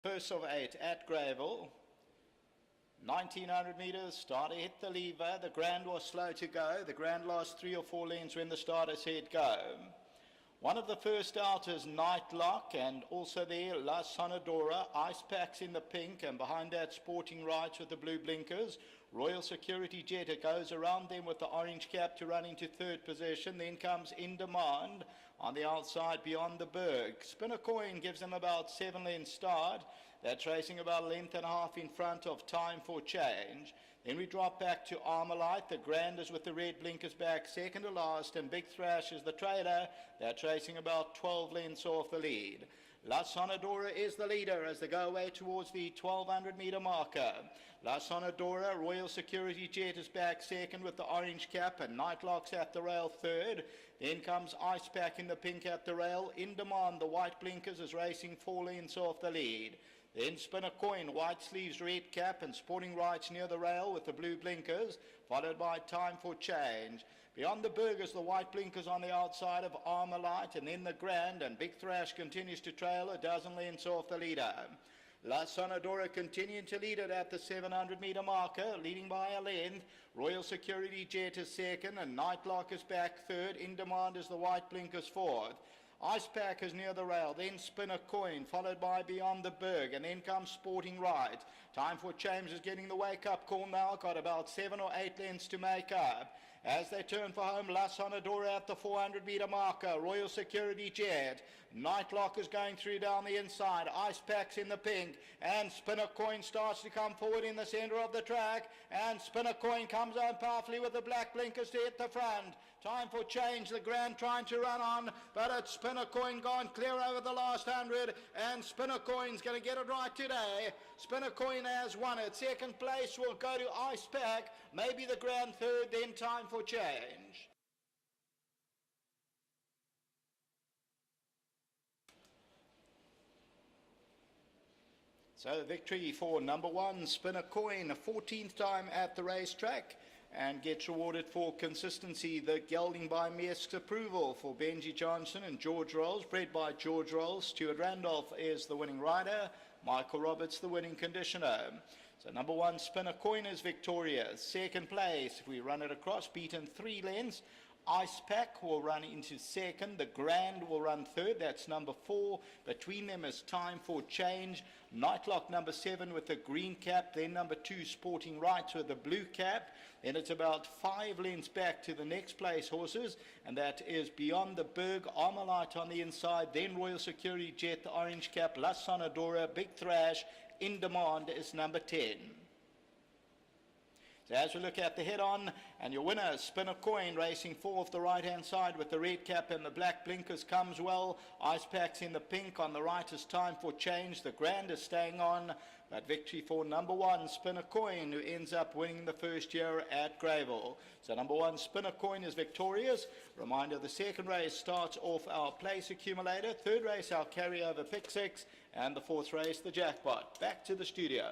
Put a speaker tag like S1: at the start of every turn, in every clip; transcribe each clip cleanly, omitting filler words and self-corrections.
S1: First of 8 at Greyville. 1900 meters, starter hit the lever. The Grand was slow to go. The Grand lost 3 or 4 lengths when the starter said go. One of the first out is Nightlock, and also there La Sonadora. Ice Packs in the pink, and behind that Sporting Rights with the blue blinkers. Royal Security Jet, it goes around them with the orange cap to run into third position. Then comes In Demand on the outside beyond the Berg. Spin a Coin gives them about 7 lengths start. That's racing about a length and a half in front of Time for Change. Then we drop back to Armalite. The Grand is with the red blinkers back, second to last, and Big Thrash is the trailer. That's racing about 12 lengths off the lead. La Sonadora is the leader as they go away towards the 1200 meter marker. La Sonadora, Royal Security Jet is back second with the orange cap, and Nightlock's at the rail third. Then comes Ice Pack in the pink at the rail. In Demand, the white blinkers, is racing 4 lengths off the lead. Then Spin a Coin, white sleeves, red cap, and Sporting Rights near the rail with the blue blinkers, followed by Time for Change. Beyond the Burgers, the white blinkers on the outside of Armalite, and then the Grand, and Big Thrash continues to trail a dozen lengths off the leader. La Sonadora continuing to lead it at the 700 meter marker, leading by a length. Royal Security Jet is second, and Nightlock is back third. In Demand is the white blinkers fourth. Ice Pack is near the rail, then Spin a Coin, followed by Beyond the Berg, and then comes Sporting Right. Time for Change is getting the wake-up call now, got about 7 or 8 lengths to make up. As they turn for home, La Sonadora at the 400 meter marker, Royal Security Jet. Nightlock is going through down the inside, Ice Pack's in the pink, and Spin a Coin starts to come forward in the centre of the track, and Spin a Coin comes on powerfully with the black blinkers to hit the front. Time for Change, the Grand trying to run on, but it's Spin a Coin gone clear over the last 100, and Spin a Coin's going to get it right today. Spin a Coin has won it. Second place will go to Ice Pack, maybe the Grand third, then Time for Change. So victory for number 1, Spin a Coin, 14th time at the racetrack, and gets rewarded for consistency. The gelding by Meesk's approval for Benji Johnson and George Rolls, bred by George Rolls. Stuart Randolph is the winning rider, Michael Roberts the winning conditioner. So number 1, Spin a Coin, is victorious. Second place, if we run it across, beaten 3 lengths. Ice Pack will run into second. The Grand will run third. That's number 4. Between them is Time for Change. Nightlock number 7 with the green cap. Then number 2, Sporting Rights with the blue cap. Then it's about 5 lengths back to the next place horses, and that is Beyond the Berg, Armalite on the inside. Then Royal Security Jet, the orange cap, La Sonadora, Big Thrash. In Demand is number 10. So as we look at the head-on, and your winner, Spin a Coin, racing 4 off the right-hand side with the red cap and the black blinkers, comes well. Ice Packs in the pink. On the right is Time for Change. The Grand is staying on, but victory for number 1, Spin a Coin, who ends up winning the first year at Greyville. So number 1, Spin a Coin, is victorious. Reminder, the second race starts off our place accumulator. Third race, our carryover pick 6. And the fourth race, the jackpot. Back to the studio.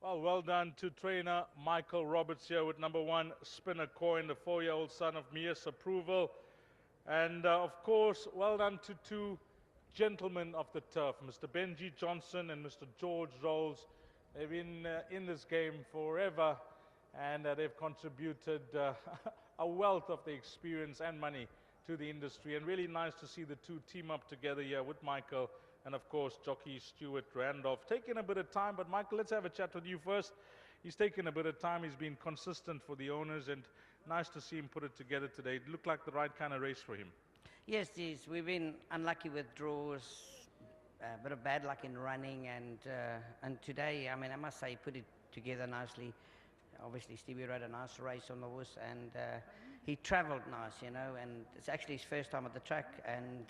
S2: Well done to trainer Michael Roberts here with number 1, Spin a Coin, the 4-year-old son of Meesk's approval. And of course, well done to 2 gentlemen of the turf, Mr. Benji Johnson and Mr. George Rolls. They've been in this game forever, and they've contributed a wealth of the experience and money to the industry. And really nice to see the 2 team up together here with Michael and of course jockey Stuart Randolph. Taking a bit of time, but Michael, let's have a chat with you first. He's taken a bit of time. He's been consistent for the owners, and nice to see him put it together today. It looked like the right kind of race for him.
S3: Yes, we've been unlucky with draws, a bit of bad luck in running, and today, I mean, I must say, he put it together nicely. Obviously, Stevie rode a nice race on the horse, and he travelled nice, you know, and it's actually his first time at the track, and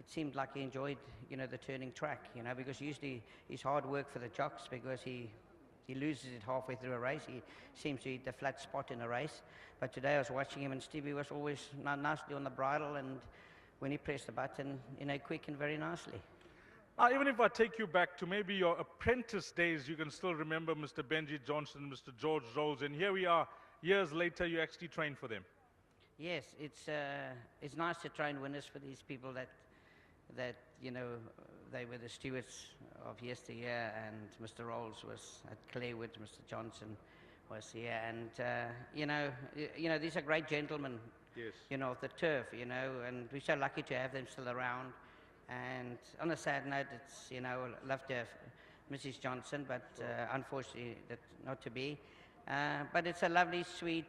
S3: it seemed like he enjoyed, the turning track, because usually it's hard work for the jocks because he loses it halfway through a race. He seems to hit the flat spot in a race. But today I was watching him, and Stevie was always nicely on the bridle, and when he pressed the button, he quickened very nicely.
S2: Now, even if I take you back to maybe your apprentice days, you can still remember Mr. Benji Johnson, Mr. George Rolls, and here we are, years later, you actually trained for them.
S3: Yes, it's nice to train winners for these people that they were the stewards of yesteryear, and Mr. Rolls was at Clarewood, Mr. Johnson was here, and these are great gentlemen.
S2: Yes.
S3: Of the turf, and we're so lucky to have them still around. And on a sad note, it's, love to have Mrs. Johnson, but unfortunately, that's not to be. But it's a lovely, sweet,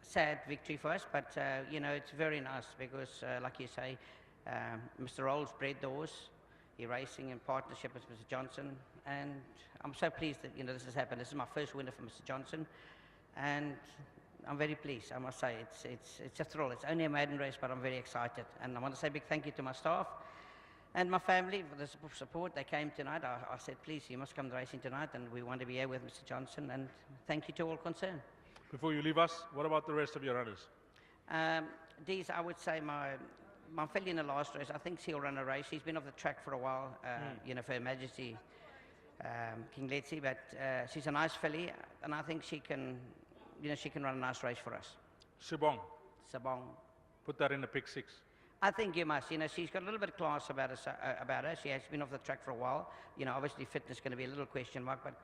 S3: sad victory for us, but, it's very nice because, like you say, Mr. Rolls bred the horse. He's racing in partnership with Mr. Johnson, and I'm so pleased that, this has happened. This is my first winner for Mr. Johnson, and I'm very pleased, I must say. It's a thrill. It's only a maiden race, but I'm very excited. And I want to say a big thank you to my staff and my family for the support. They came tonight. I said, please, you must come to racing tonight, and we want to be here with Mr. Johnson. And thank you to all concerned.
S2: Before you leave us, what about the rest of your runners?
S3: These, I would say, my filly in the last race, I think she'll run a race. She's been off the track for a while, for Her Majesty King Letzi, but she's a nice filly, and I think she can... she can run a nice race for us.
S2: Sibong.
S3: Sabong.
S2: Put that in the pick 6.
S3: I think you must. She's got a little bit of class about her. She has been off the track for a while. Obviously fitness is going to be a little question mark, but,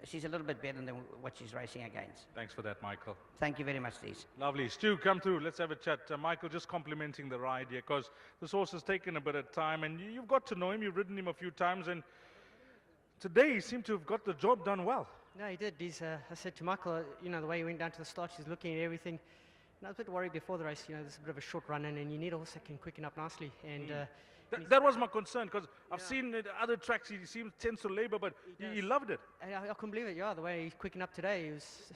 S3: she's a little bit better than what she's racing against.
S2: Thanks for that, Michael.
S3: Thank you very much, Steve.
S2: Lovely. Stu, come through. Let's have a chat. Michael, just complimenting the ride here, because this horse has taken a bit of time, and you've got to know him. You've ridden him a few times, and today he seemed to have got the job done well.
S4: No, he did. I said to Michael, the way he went down to the start, he's looking at everything. And I was a bit worried before the race, this is a bit of a short run in, and you need a horse that can quicken up nicely. And
S2: that was my concern, because I've seen at other tracks he tends to labor, but he loved it.
S4: I couldn't believe it, the way he's quickened up today. He was,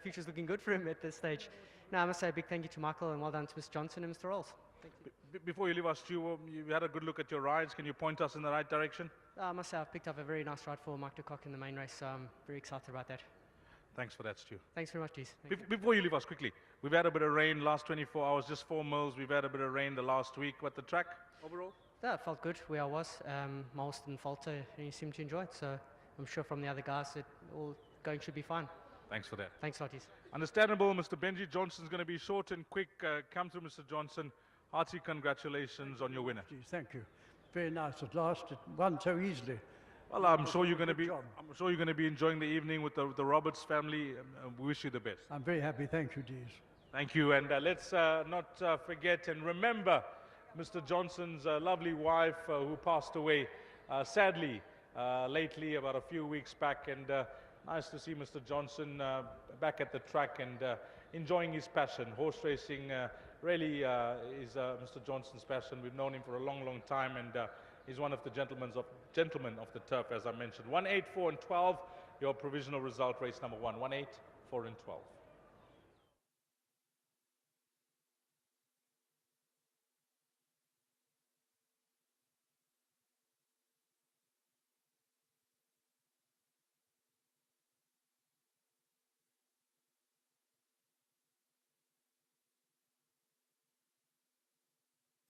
S4: future's looking good for him at this stage. Now, I must say a big thank you to Michael, and well done to Mr. Johnson and Mr. Rolls. Thank you.
S2: Before you leave us, Stu, you had a good look at your rides. Can you point us in the right direction?
S4: I must say I've picked up a very nice ride for Mike de Kock in the main race, so I'm very excited about that.
S2: Thanks for that, Stu.
S4: Thanks very much, Dees.
S2: Before you leave us, quickly, we've had a bit of rain last 24 hours, just 4 mils. We've had a bit of rain the last week. But the track overall?
S4: Yeah, it felt good where I was. My horse didn't falter, and he seemed to enjoy it, so I'm sure from the other guys that all going should be fine.
S2: Thanks for that.
S4: Thanks a lot, Dees.
S2: Understandable. Mr. Benji Johnson's going to be short and quick. Come through, Mr. Johnson. Hearty congratulations on your winner.
S5: Thank you. Very nice at last. It won so easily.
S2: Well, I'm sure you're going to be enjoying the evening with the Roberts family. We wish you the best.
S5: I'm very happy. Thank you, Dees.
S2: Thank you. And let's not forget and remember Mr. Johnson's lovely wife who passed away sadly lately, about a few weeks back. And nice to see Mr. Johnson back at the track and enjoying his passion. Horse racing really is Mr. Johnson's passion. We've known him for a long, long time, and he's one of the gentlemen of the turf, as I mentioned. 1, 8, 4, and 12, your provisional result, race number 1. 1, 8, 4, and 12.